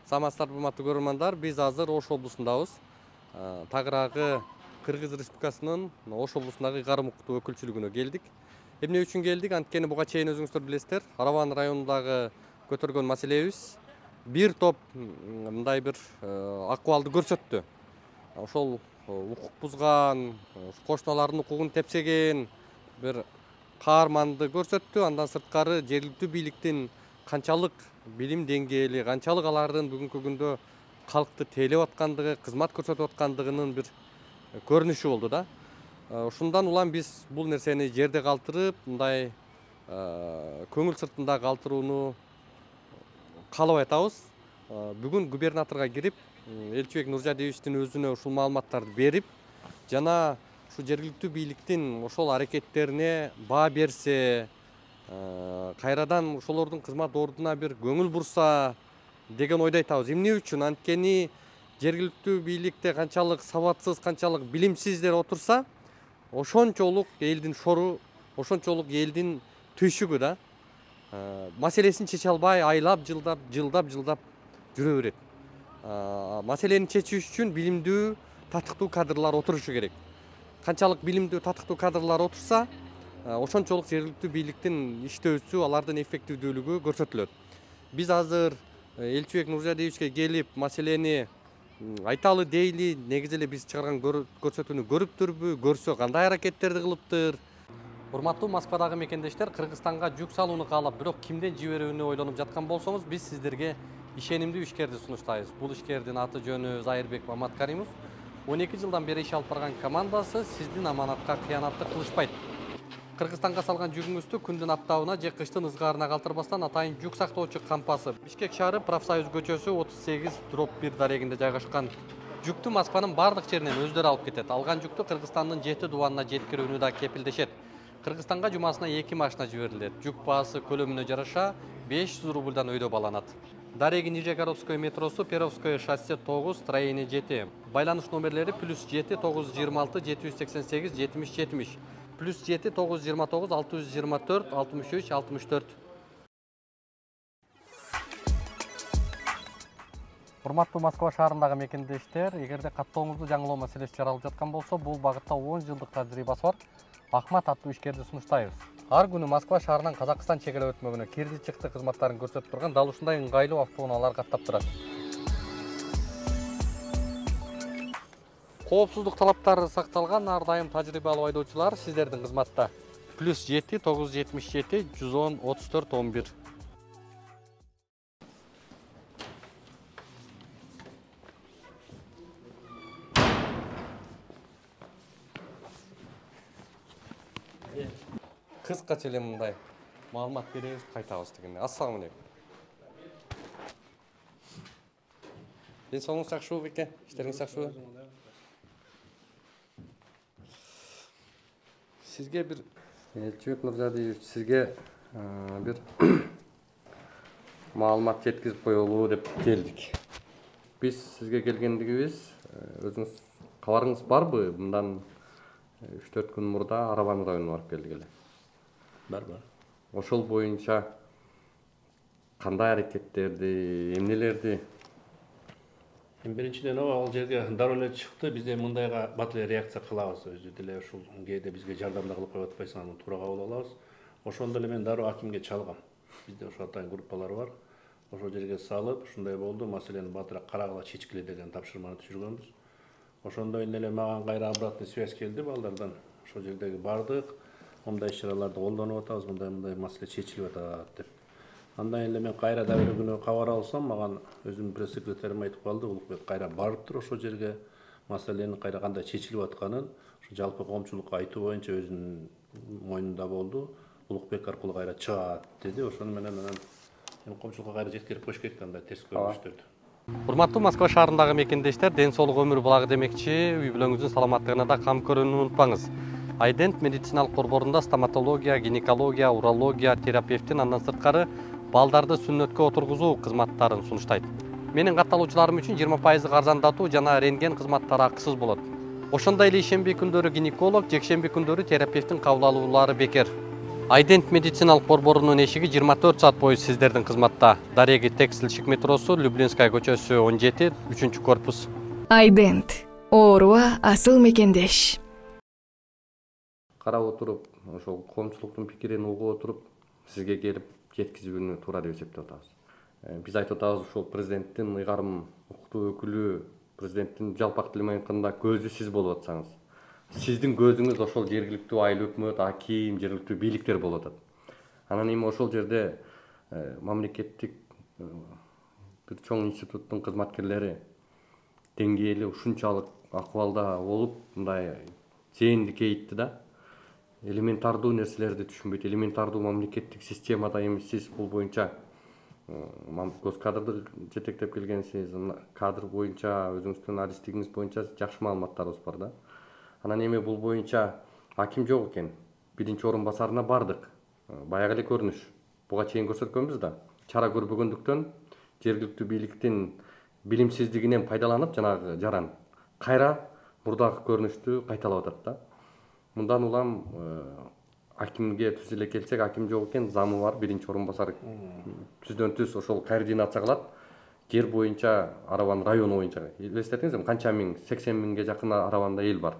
Саламатсыздар, урматтуу көрөрмандар. Биз азыр Ош облусундабыз. Тагыраагы Кыргыз Республикасынын Ош облусундагы Игары Мукту өкүлчүлүгүнө келдик. Эмне үчүн келдик? Анткени буга чейин өзүңүздөр билесиздер, Араван районундагы көтөргөн маселебиз бир топ мындай бир акыбалды көрсөттү. Ошол укук бузган, кошуналардын укугун тепсеген бир каарманды көрсөттү. Андан сырткары жергиликтүү бийликтин канчалык билим деңгээли, канчалык алардын бүгүнкү күндө калкты тейлеп аткандыгы, кызмат көрсөтүп аткандыгынын бир көрүнүшү болду да. Ушундан улам биз бул нерсени жерде калтырып, мындай көңүл сыртында калтырууну каалабай атабыз. Бүгүн губернаторго кирип, Элчибек Нуржадиевичтин өзүнө ушул маалыматтарды берип, жана ушу жергиликтүү бийликтин ошол аракеттерине баа берсе, кайрадан ошолордун кызмат ордуна бир көңүл бурса деген ойдо айтабыз. Эмне үчүн? Анткени жергиликтүү бийликте канчалык сабатсыз, канчалык билимсиздер отурса, ошончолук элдин шору, ошончолук элдин түйшүгү да маселесин чече албай, айлап, жылдап жүрө берет. Маселени чечиш үчүн билимдүү, татыктуу кадрлар отурушу керек. Канчалык билимдүү, татыктуу кадрлар отурса, ошончолук жергиликтүү бийликтин иштөөсү, алардын эффективдүүлүгү көрсөтүлөт. Биз азыр Элчибек Нуржадиевичке келип, маселени айталы дейли, негизи эле биз чыгарган көрсөтүүнү көрүптүрбү, көрсө кандай аракеттерди кылыптыр. Урматтуу Москвадагы мекендештер, Кыргызстанга жүк салууну каалап, бирок кимден жиберүүнү ойлонуп жаткан болсоңуз, биз сиздерге ишенимдүү ишкерди сунуштайбыз. Бул ишкердин аты жөнү Зайырбек Маматкаримов. 12 жылдан бери иш алып барган командасы сиздин аманатка кыянаттык кылышпайт. Кыргызстанга салган жүгүңүздү күндүн аптабына же кыштын ызгаарына калтырбастан атайын жүк сактоочу кампасы Бишкек шаары Профсоюз көчөсү 38/1 дарегинде жайгашкан. Жүктү Москванын бардык жеринен өздөрү алып кетет. Алган жүктү Кыргызстандын 7 дубанына жеткирүүнү да кепилдешет. Кыргызстанга жумасына 2 машина жиберилет. Жүк баасы көлөмүнө жараша 500 рубльдан өйдө баланат. Дареги Нижегородское метросу, Перовское шоссе 9, строение 7. Байланыш номерлери +7 926 788 70 70. +7 929 624 63 64. Урматтуу Москва шаарындагы мекендештер, эгерде каттооңузду жаңылоо маселеси жаралып жаткан болсо, бул багытта 10 жылдык тажрыйбасы бар Ахмат аттуу ишкерди сунуштайбыз. Ар күнү Москва шаарынан Казакстан чегара өтмөгүнө кирди-чыкты кызматтарын көрсөтүп турган дал ушундай ыңгайлуу автоунаалар каттап турат. Коопсуздук талаптары сакталган ар дайым тажрыйбалуу айдоочулар сиздердин кызматта. +7 977 110 34 11. Кыскача эле мындай маалымат беребиз, кайтабыз дегенде. Ассаламу алейкум. Ден соолугуңуз жакшыбы беке? Иштериңиз жакшыбы? Сизге бир Элчибек Нуржадиевич, сизге бир маалымат жеткизип коелу деп келдик. Биз сизге келгендигибиз, өзүңүз кабарыңыз барбы? Мындан 3-4 күн мурда Араван районуна барып келдик эле. Бар. Ошол боюнча кандай аракеттерди, эмнелерди? Биринчиден ал жерге дароо эле чыкты, биз де мындайга бат эле реакция кылабыз. Өзү деле ушул кээде бизге жардам да кылып коюп атпайсың, аны туура кабыл алабыз. Ошондо эле мен дароо акимге чалгам. Бизде ошо атайын группалар бар. Ошол жерге салып, ушундай болду, маселени батыраак карагыла чечкиле деген тапшырманы түшүргөнбүз. Ошондо эле мага кайра обратный связь келди балдардан. Ошол жердеги бардык мындай иш-чараларды колдонуп атабыз, мындай маселе чечилип атат деп. Андан эле мен кайра да бир күнү кабар алсам, маган өзүмдүн пресс-секретарым айтып калды, Улукбек кайра барыптыр ошол жерге, маселенин кайра кандай чечилип атканын ушу жалпы коомчулукка айтуу боюнча өзүнүн мойнунда болду. Улукбек аркылуу кайра чыгат деди. Ошону менен анан коомчулукка кайра жеткирип коюш керек андай терс көрүнүштөрдү. Урматтуу Москва шаарындагы мекендештер, ден соолук өмүр булагы демекчи, үй бүлөңүздүн саламаттыгына да кам көрүүнү унутпаңыз. Айдент медициналык борборунда стоматология, гинекология, урология, терапевтин, андан сырткары балдарды сүннөткө отургузуу кызматтарын сунуштайт. Менин катталуучуларым үчүн 20% арзандатуу жана рентген кызматтары акысыз болот. Ошондой эле ишемби күндөрү гинеколог, жекшемби күндөрү терапевттин кабыл алуулары бекер. Айдент медициналык борборунун эшиги 24 саат бою сиздердин кызматта. Дареги текстиль метросу, Люблинская көчөсү 17, 3-корпус. Айдент. Ооруга асыл мекендеш. Карап отуруп, ошол коомчулуктун пикирин угуп отуруп, сизге келип жеткизүүнү туура деп эсептеп атабыз. Биз айтып атабыз, ушул президенттин ыйгарым укуктуу өкүлү, президенттин жалпак тил маякында көзү сиз болуп атсаңыз, сиздин көзүңүз ошол жергиликтүү айыл өкмөт, аким, жергиликтүү бийликтер болуп атат. Анан эми ошол жерде мамлекеттик бир чоң институттун кызматкерлери деңгээли ушунчалык акыбалда болуп, мындай зээнди кейитти да. Элементардуу нерселерди түшүнбөйт, элементардуу мамлекеттик системада эми сиз бул боюнча көз кадрды жетектеп келгенсиз, кадр боюнча өзүңүздүн адистигиңиз боюнча жакшы маалыматтарыбыз бар да. Анан эми бул боюнча аким жок экен. Биринчи орун басарына бардык. Баягы эле көрүнүш. Буга чейин көрсөткөнбүз да. Чара көрбөгөндүктөн жергиликтүү бийликтин билимсиздигинен пайдаланып жанагы жаран кайра мурдагы көрүнүштү кайталап атат да. Мындан улам акимге түз эле келсек, аким жок экен, замы бар, биринчи орун басар түздөн түз ошол координация кылат. Жер боюнча Араван району боюнча. Элестетиңизби, канча миң, 80 миңге жакын Араванда эл бар.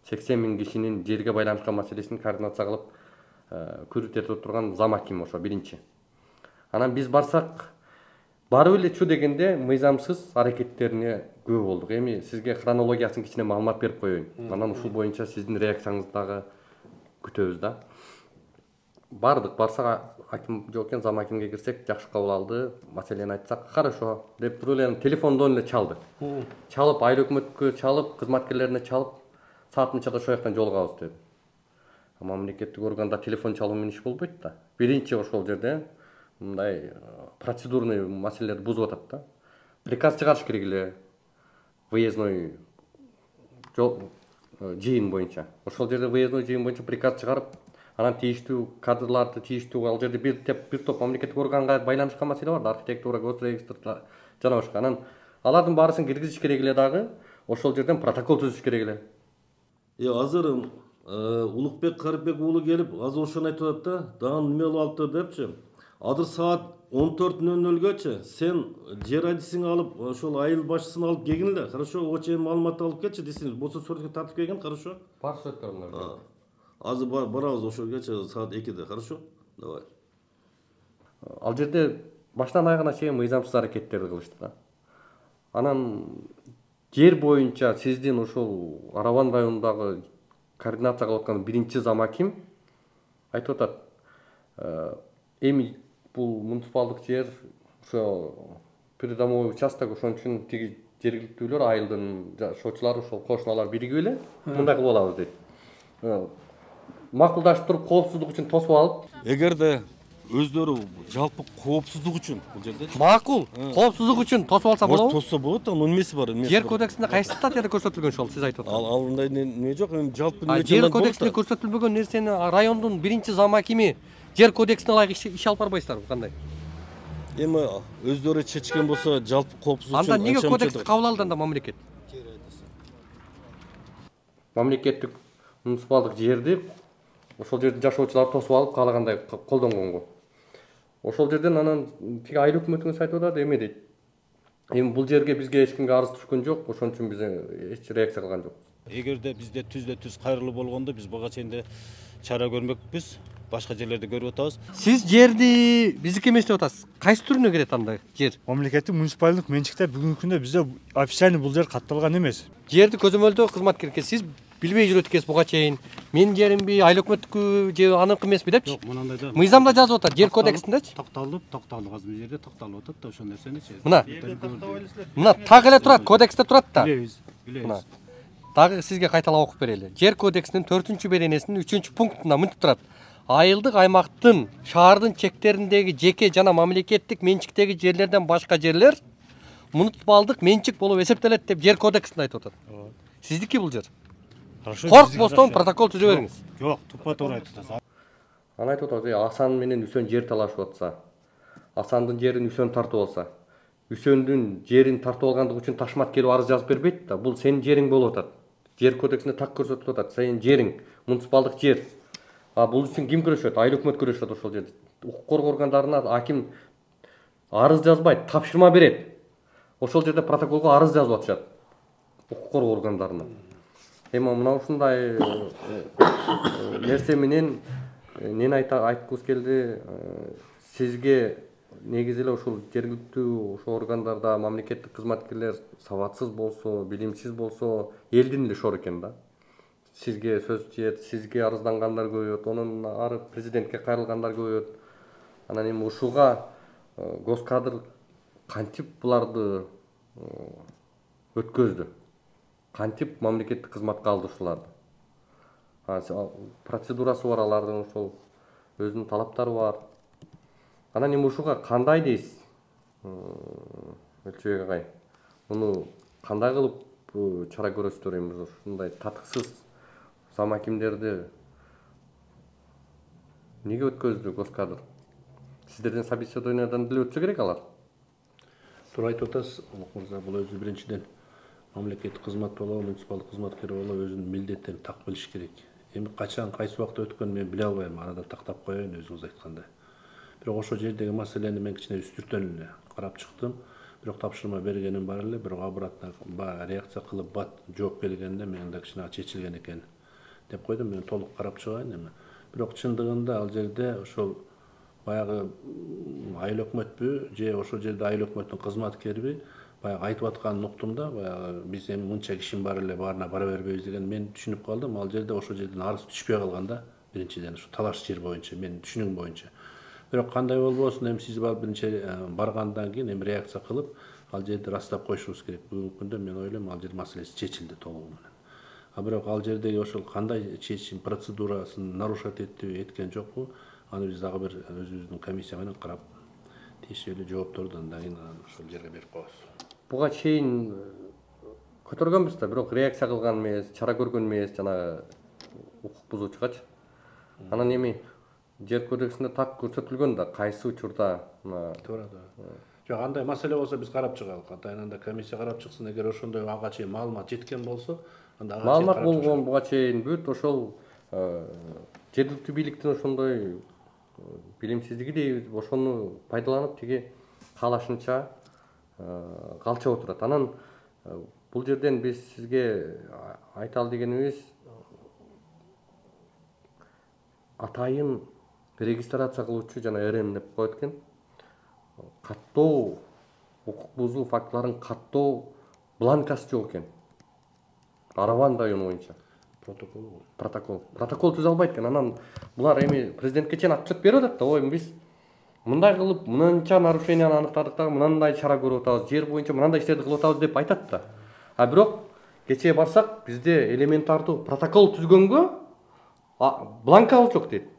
80 миң кишинин жерге байланышкан маселесин координация кылып көрүтүп турган зам аким ошо биринчи. Анан биз барсак, барып эле чу дегенде мыйзамсыз аракеттерине күбө болдук. Эми сизге хронологиясын кичине маалымат берип коеюн. Анан ушул боюнча сиздин реакцияңызды дагы күтөбүз да. Бардык, барсак аким жок экен, зам акимге кирсек, жакшы кабыл алды. Маселени айтсак, хорошо деп туруп эле телефондон эле чалды. Чалып, айыл өкмөткө чалып, кызматкерлерине чалып, саат мынчада ошол жактан жолугабыз деп. Мамлекеттик органда телефон чалуу менен иш болбойт да. Биринчи ошол жерде мындай процедурный маселелерди бузуп атат да. Приказ чыгарыш керек эле. Выездной жыйын боюнча. Ошол жерде выездной жыйын боюнча приказ чыгарып, анан тийиштүү кадрларды, тийиштүү ал жерде бир топ мамлекеттик органга байланышкан маселе бар да, архитектура, госрегистр жана башка. Анан алардын баарысын киргизиш керек эле дагы, ошол жерден протокол түзүш керек эле. Азыр Улукбек Карипбек уулу келип, азыр ошону айтып атат да, дагы неме болуп алыптыр депчи. Азыр саат 14:00-гөчө сен жер адисиңи алып, ошол айыл башчысын алып келгин эле. Хорошо, о чейин маалымат алып келчи десеңиз, болсо сүрөткө тартып келген, хорошо? Бар сүрөттөрүңөр. Азыр барабыз ошолгочо саат 2-де, хорошо? Давай. Ал жерде баштан аягына чейин мыйзамсыз аракеттерди кылышты да. Анан жер боюнча сиздин ошол Араван районундагы координация кылып аткан биринчи зам аким айтып атат. Эми бул муниципалдык жер, ошо придомовой участок, ошон үчүн тиги жергиликтүүлөр, айылдын жашоочулары, ошол кошуналар биригип эле мындай кылып алабыз дейт. Макулдашып туруп, коопсуздук үчүн тосуп алып. Эгерде өздөрү жалпы коопсуздук үчүн бул жерде Макул, коопсуздук үчүн тосуп алса болобу? тосса болот, анын эмеси бар. Жер кодексинде кайсы статьяда көрсөтүлгөн ошол, сиз айтып атасыз? Ал мындай неме жок, эми жалпы Жер кодексинде көрсөтүлбөгөн нерсени райондун биринчи зам акими жер кодексине ылайык иш алып барбайсыздарбы, кандай? Эми өздөрү чечкен болсо жалпы коопсуздук үчүн. Анда эмне кодексти кабыл алды анда мамлекет? Мамлекеттик муниципалдык жерди ошол жерде жашоочулар тосуп алып каалагандай колдонгонго. Ошол жерден анан тиги айыл өкмөтүңүз айтып атат, эме дейт. Эми бул жерге бизге эч кимге арыз түшкөн жок, ошон үчүн биз эч реакция кылган жокпуз. Эгерде бизде түз кайрылуу болгондо биз буга чейин чара көрмөкпүз. Башка жерлерде көрүп атабыз. Сиз жерди биздики эмес деп атасыз. Кайсы түрүнө кирет анда жер? Мамлекеттик муниципалдык менчикте бүгүнкү күндө бизде официальный бул жер катталган эмес. Жерди көзөмөлдөө кызматкер сиз билбей жүрөт экенсиз буга чейин. Менин жеримби, айыл өкмөттүкү же аныкы эмеспи депчи? Жок, мынандайда. Мыйзамда жазып атат, жер кодексиндечи. Токтолуп азыр бул жерде токтолуп атат да ошол нерсеничи. Мына так эле турат, кодексте турат да. Билебиз. Мына. Дагы сизге кайталап окуп берели. Жер кодексинин 4-беренесинин 3-пунктунда мынтип турат. Айылдык аймактын, шаардын чектериндеги жеке жана мамлекеттик менчиктеги жерлерден башка жерлер муниципалдык менчик болуп эсептелет деп жер кодексинде айтып атат. Сиздики бул жер. Коркпостон протокол түзө бериңиз. Жок, тупа туура айтып атасыз. Аны айтып атабыз, Асан менен Үсөн жер талашып атса, Асандын жерин Үсөн тартып алса, Үсөндүн жерин тартып алгандыгы үчүн Ташмат келип арыз жазып бербейт да. Бул сенин жериң болуп атат. Жер кодексинде так көрсөтүлүп атат. Сенин жериң, муниципалдык жер. Бул үчүн ким күрөшөт? Айыл өкмөт күрөшөт ошол жерде. Укук коргоо органдарына аким арыз жазбайт, тапшырма берет. Ошол жерде протоколго арыз жазып атышат укук коргоо органдарына. Эми мына ушундай нерсе менен нени айткыбыз келди? Сизге негизи эле ушул жергиликтүү ошол органдарда мамлекеттик кызматкерлер сабатсыз болсо, билимсиз болсо, элдин эле шору экен да. Сизге сөз тиет, сизге арыздангандар көбөйөт, онун ары президентке кайрылгандар көбөйөт. Анан эми ушуга госкадр кантип буларды өткөздү? Кантип мамлекеттик кызматка алды ушуларды? Процедурасы бар алардын, ошол өзүнүн талаптары бар. Анан эми ушуга кандай дейсиз? Элчебек агай, муну кандай кылып чара көрөсүздөр? Эми ушундай татыксыз зам акимдерди неге өткөздү госкадр? Сиздерден собеседованиядан деле өтсө керек алар. Туура айтып атасыз, Улук мырза, бул өзү биринчиден мамлекеттик кызмат болобу, муниципалдык кызматкер болобу өзүнүн милдеттерин так билиш керек. Эми качан кайсы убакта өткөнүн мен биле албайм, арада тактап коеюн өзүңүз айткандай. Бирок ошол жердеги маселени мен кичине үстүртөн эле карап чыктым. Бирок тапшырма бергеним бар эле, бирок обратно реакция кылып бат жооп келгенде мен да кичине чечилген экен деп койдум. Мен толук карап чыгайын эми. Бирок чындыгында ал жерде ошол баягы айыл өкмөтпү же ошол жерде айыл өкмөттүн кызматкериби баягы айтып атканын уктум да. Баягы биз эми мынча кишим бар эле, баарына бара бербейбиз деген мен түшүнүп калдым. Ал жерде ошол жерден арыз түшпөй калган да. Биринчиден ушу талаш жер боюнча менин түшүнүгүм боюнча. Бирок кандай болбосун, эми сиз биринчи баргандан кийин эми реакция кылып ал жерди растап коюшубуз керек. Бүгүнкү күндө мен ойлойм ал жер маселеси чечилди толугу менен. Бирок ал жердеги ошол кандай чечим процедурасын нарушать эткен жокпу? Аны биз дагы бир өзүбүздүн комиссия менен карап тиешелүү жоопторду андан кийин ошол жерге берип коебуз. Буга чейин көтөргөнбүз да, бирок реакция кылган эмес, чара көргөн эмес, жана укук бузуучугачы. Анан эми жер кодексинде так көрсөтүлгөн да, кайсы учурда туура. Жок, андай маселе болсо биз карап чыгалы. Атайын комиссия карап чыксын, эгер ошондой ага чейин маалымат жеткен болсо, анда ага чейин маалымат болгон буга чейин бүт ошол жергиликтүү бийликтин ошондой билимсиздиги дейбиз, ошону пайдаланып тиги каалашынча калчап отурат. Анан бул жерден биз сизге айталы дегенибиз атайын регистрация кылуучу жана РН деп коет экен. Каттоо, укук бузуу фактыларын каттоо бланкасы жок экен. Араван району боюнча. Протокол түзө албайт экен. Анан булар эми президентке чейин отчет берип атат да, ой биз мындай кылып, мынанча нарушенияны аныктадык да, мынандай чара көрүп атабыз, жер боюнча мынандай иштерди кылып атабыз деп айтат да. Бирок кечээ барсак, бизде элементардуу протокол түзгөнгө бланкабыз жок дейт.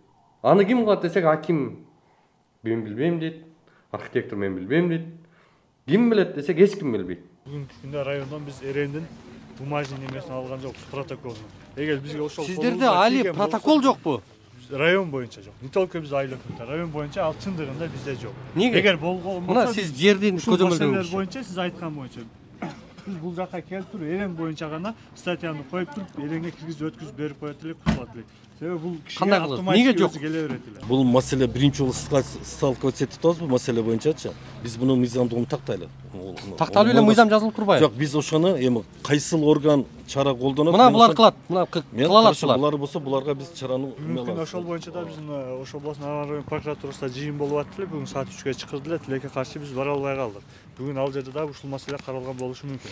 Аны ким кылат десек, аким мен билбейм дейт, архитектор мен билбейм дейт. Ким билет десек, эч ким билбейт. Бүгүнкү күндө райондон биз РНдин бумажный немесин алган жокпуз, протоколун. Эгер бизге ошол Сиздерде али протокол жокпу? Район боюнча жок. Не только биз айыл өкмөтү, район боюнча ал чындыгында бизде жок. Неге? Эгер болгон мына сиз жердин көзөмөлдөгөн киши. боюнча сиз айткан боюнча биз бул жака келип туруп РН боюнча гана статьяны коюп туруп элеңе киргизип өткүзүп берип коет элек, кутулат элек. Себеби бул кишиге автоматик өзү келе берет эле. Бул маселе биринчи жолу сталкиваться этип атабыз бул маселе боюнчачы. Биз муну мыйзамдыгын тактайлы. Такталып эле мыйзам жазылып турбайбы? Жок, биз ошону эми кайсыл орган чара колдонот? Мына булар кылат, мына кыла алат булар. Булар болсо буларга биз чараны Мүмкүн ошол боюнча да биздин ошол областын район прокуратурасында жыйын болуп атты эле. Бүгүн саат 3-кө чакырды эле, тилекке каршы биз бара албай калдык. Бүгүн ал жерде да ушул маселе каралган болушу мүмкүн.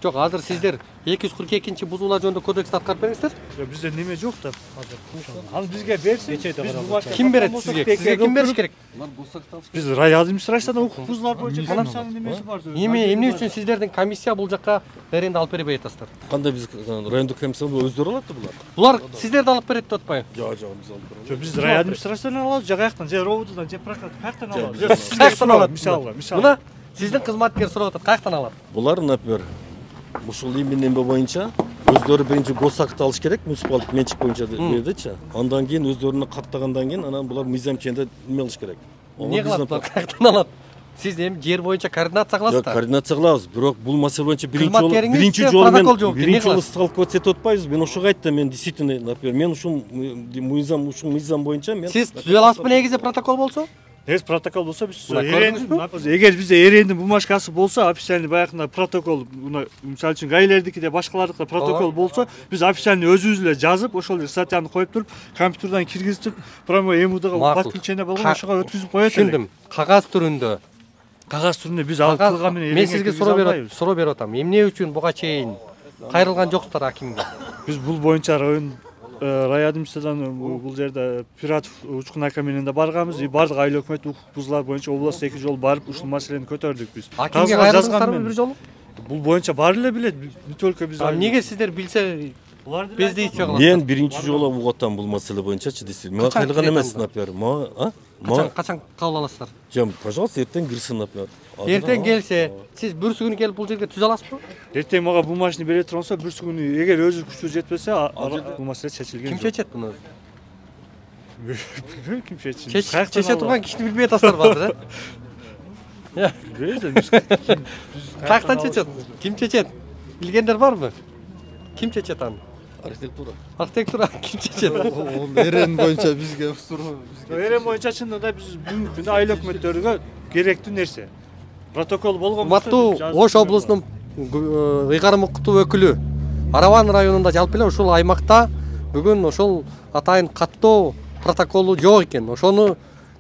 Жок, азыр сиздер 242-чи бузуулар жөнүндө кодексти аткарып бериңиздер. Бизде неме жок да азыр. Аны бизге берсин. Ким берет сизге? Сизге ким бериш керек? Биз район администрациядан укук бузуулар боюнча комиссиянын немеси бар. Эмне үчүн сиздердин комиссия бул жакка РНди алып бербей атасыздар? кандай биз райондук комиссия өздөрү алат да булар? Булар сиздерди алып берет деп атпайбы? Жок, биз алып беребиз. Жок, биз район администрациядан алабыз, же каяктан, же роботудан, же прокат, каяктан алабыз? Каяктан алат? Мисалга. Мына сиздин кызматкер сурап атат, каяктан алат? Булар, например, ушул неме боюнча өздөрү биринчи госакты алыш керек, муниципалдык менчик боюнча дедичи. Андан кийин өздөрүнө каттагандан кийин анан булар мыйзам ченде неме кылыш керек. Эмне кылат булар, каяктан алат? Сиз эми жер боюнча координация Жок, кыласыздар. координация кылабыз. Бирок бул маселе боюнча Кызматкериңиз биринчи сизге жолу мен протокол жооп берди, эмне биринчи жолу кыласыз? сталкиваться этип атпайбыз. Мен ошого айттым, мен действительно, например, мен ушул мыйзам боюнча мен Сиз түзө аласызбы негизи протокол болсо? Эгер протокол болсо биз Мына көрдүңүзбү? эгер бизде эрендин бумажкасы болсо, официальный баягы протокол, мисалы үчүн гаилердикиде башкалардыкы протокол болсо, биз официальный өзүбүз эле жазып, ошол статьяны коюп туруп, компьютерден киргизип, прямо МУДга подключение болгон ошого өткүзүп коет элек. Түшүндүм. Кагаз түрүндө. Кагаз түрүндө биз алып кылган менен Мен сизге суроо берип атам. Эмне үчүн буга чейин кайрылган жоксуздар акимге? Биз бул боюнча райадминистрациядан бул жерде Пиратов учкун ака менен да барганбыз, и бардык айыл өкмөт укук боюнча областка 2 жолу барып ушул маселени көтөрдүк биз. Акимге кайрылдыңыздарбы бир жолу? Бул боюнча баары эле билет, не только биз. Эмнеге сиздер билсе бездействие кыласыздар? мен биринчи жолу угатам бул маселе боюнчачы, действительно. Мага кайрылган эмес, например. Качан кабыл аласыздар? Жам, пожалуйста, эртең кирсин, например. Эртең келсе, сиз бүрсү күнү келип бул жерге түзө аласызбы? Эртең мага бумажный бере турганса, бүрсү күнү эгер өзү күчү жетпесе, бул маселе чечилген Ким жок. чечет муну? Билбейм ким чечет. Чече турган кишини билбей атасыздар базыр, э? Каяктан чечет? Ким чечет? Билгендер барбы? Ким чечет аны? Архитектура ким чечет? Эрен боюнча бизге суроо. Эрен боюнча чындыгында биз бүгүнкү күндө айыл өкмөттөргө керектүү нерсе. Протокол болгон Урматтуу Ош облусунун ыйгарым укуктуу өкүлү, Араван районунда жалпы эле ушул аймакта бүгүн ошол атайын каттоо протоколу жок экен. Ошону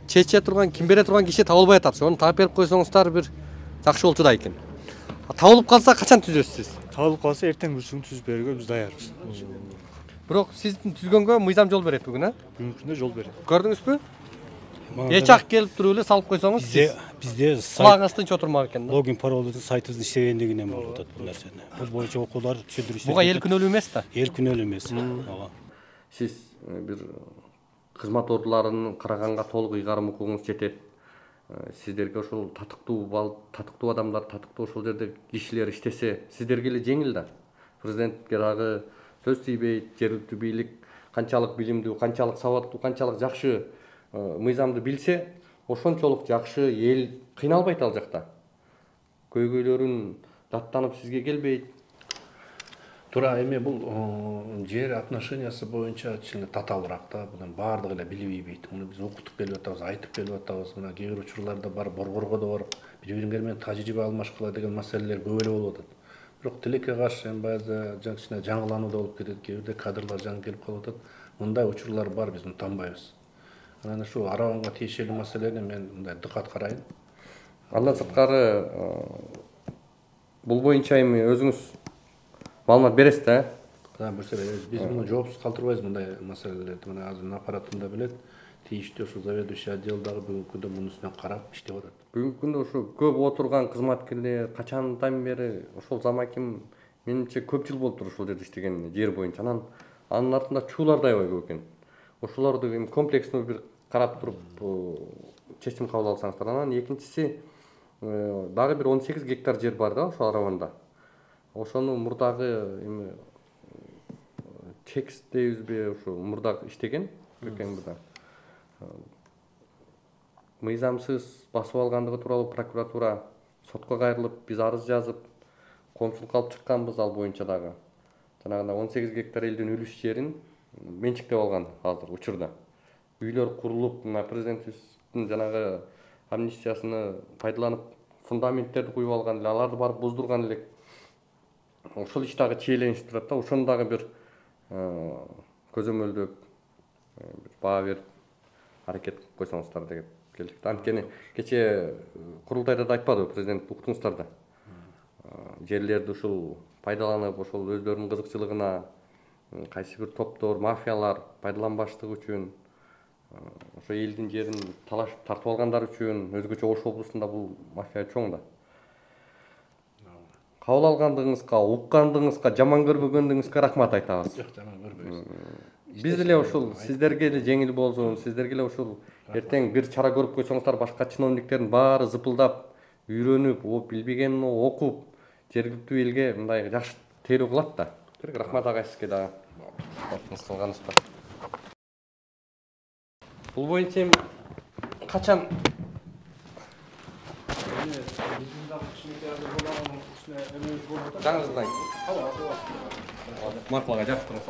чече турган, ким бере турган киши табылбай атат. Ошону таап берип койсоңуздар бир жакшы болчу да экен. Табылып калса качан түзөсүз сиз? Табылып калса эртең бүрсүгүн түзүп берүүгө биз даярбыз. Бирок сиздин түзгөнгө мыйзам жол берет бүгүн, а? Бүгүнкү күндө жол берет. Көрдүңүзбү? Эч ак келип туруп эле салып койсоңуз, Бизде кулагыңыз тынч отурмак экен да. логин паролдун сайтыбыздын иштебегендигинен болуп атат бул нерсени. Бул боюнча окуулар түшүндүрүштү. Буга эл күнөөлүү эмес да. Эл күнөөлүү эмес. Ага. Сиз бир кызмат ордуларын караганга толук ыйгарым укугуңуз жетет. Сиздерге ошол татыктуу адамдар, татыктуу ошол жерде кишилер иштесе, сиздерге эле жеңил да. Президентке дагы сөз тийбейт, жергиликтүү бийлик канчалык билимдүү, канчалык сабаттуу, канчалык жакшы мыйзамды билсе, ошончолук жакшы эл кыйналбайт ал жакта. Көйгөйлөрүн даттанып сизге келбейт. Туура, эми бул жер отношениясы боюнча чын татаалыраак да, бунун баардыгы эле билип ийбейт. Муну биз окутуп келип атабыз, айтып келип атабыз. Мына кээ бир учурларда бар, борборго да барып, бири-бириңер менен тажрыйба алмашкыла деген маселелер көп эле болуп атат. Бирок тилекке каршы эми баазы кичине жаңылануу да болуп кетет, кээ бирде кадрлар жаңы келип калып атат. Мындай учурлар бар, биз унутанбайбыз. Анан ушу Араванга тиешелүү маселени мен мындай дыкат карайын. Андан сырткары бул боюнча эми өзүңүз маалымат бересиз да? Берсе беребиз. Биз муну жоопсуз калтырбайбыз мындай маселелерди. Мына азыр аппаратында билет, тийиштүү ошо заведующий отделдагы бүгүнкү күндө мунун үстүнөн карап иштеп атат. Бүгүнкү күндө ушу көп отурган кызматкерлер качандан бери ошол замаким менимче көп жыл болуптур ушул жерде иштеген жер боюнча. Анын артында чуулар да аябай көп экен. Ошолорду эми комплекстүү бир карап туруп чечим кабыл алсаңыздар. Анан экинчиси дагы бир 18 гектар жер бар да ошол Араванда. Ошону мурдагы эми чекс дейбизби, ошо мурда иштеген Көкөңбүдө. Мыйзамсыз басып алгандыгы тууралуу прокуратура сотко кайрылып, биз арыз жазып, коомчулукка алып чыкканбыз ал боюнча дагы. Жанагындай 18 гектар элдин үлүш жерин менчиктеп алган азыр учурда. Үйлөр курулуп, мына президенттин жанагы амнистиясыны пайдаланып, фундаменттерди куюп алган эле, аларды барып буздурган элек. Ошол иш дагы чийленип турат да, ошону дагы бир көзөмөлдөп, бир баа берип аракет кылып койсоңуздар деп келдик. Анткени кечээ курултайда да айтпадыбы президент, уктуңуздар да. Жерлерди ушул пайдаланып, ошол өздөрүнүн кызыкчылыгына кайсы бир топтор, мафиялар пайдаланбаштыгы үчүн, ошо элдин жерин талашып тартып алгандар үчүн, өзгөчө Ош облусунда бул мафия чоң да. Кабыл алгандыгыңызга, уккандыгыңызга, жаман көрбөгөндүгүңүзгө рахмат айтабыз. Жок, жаман көрбөйбүз. Биз деле ушул сиздерге эле жеңил болсун, сиздерге эле ушул эртең бир чара көрүп койсоңуздар, башка чиновниктердин баары зыпылдап, үйрөнүп, билбегенин окуп, жергиликтүү элге мындай жакшы тейлөө кылат да. Рахмат агай сизге дагы. Кылганыңызга. Бул боюнча качан жаңыңыздан маркаларға жақып тұрыңыз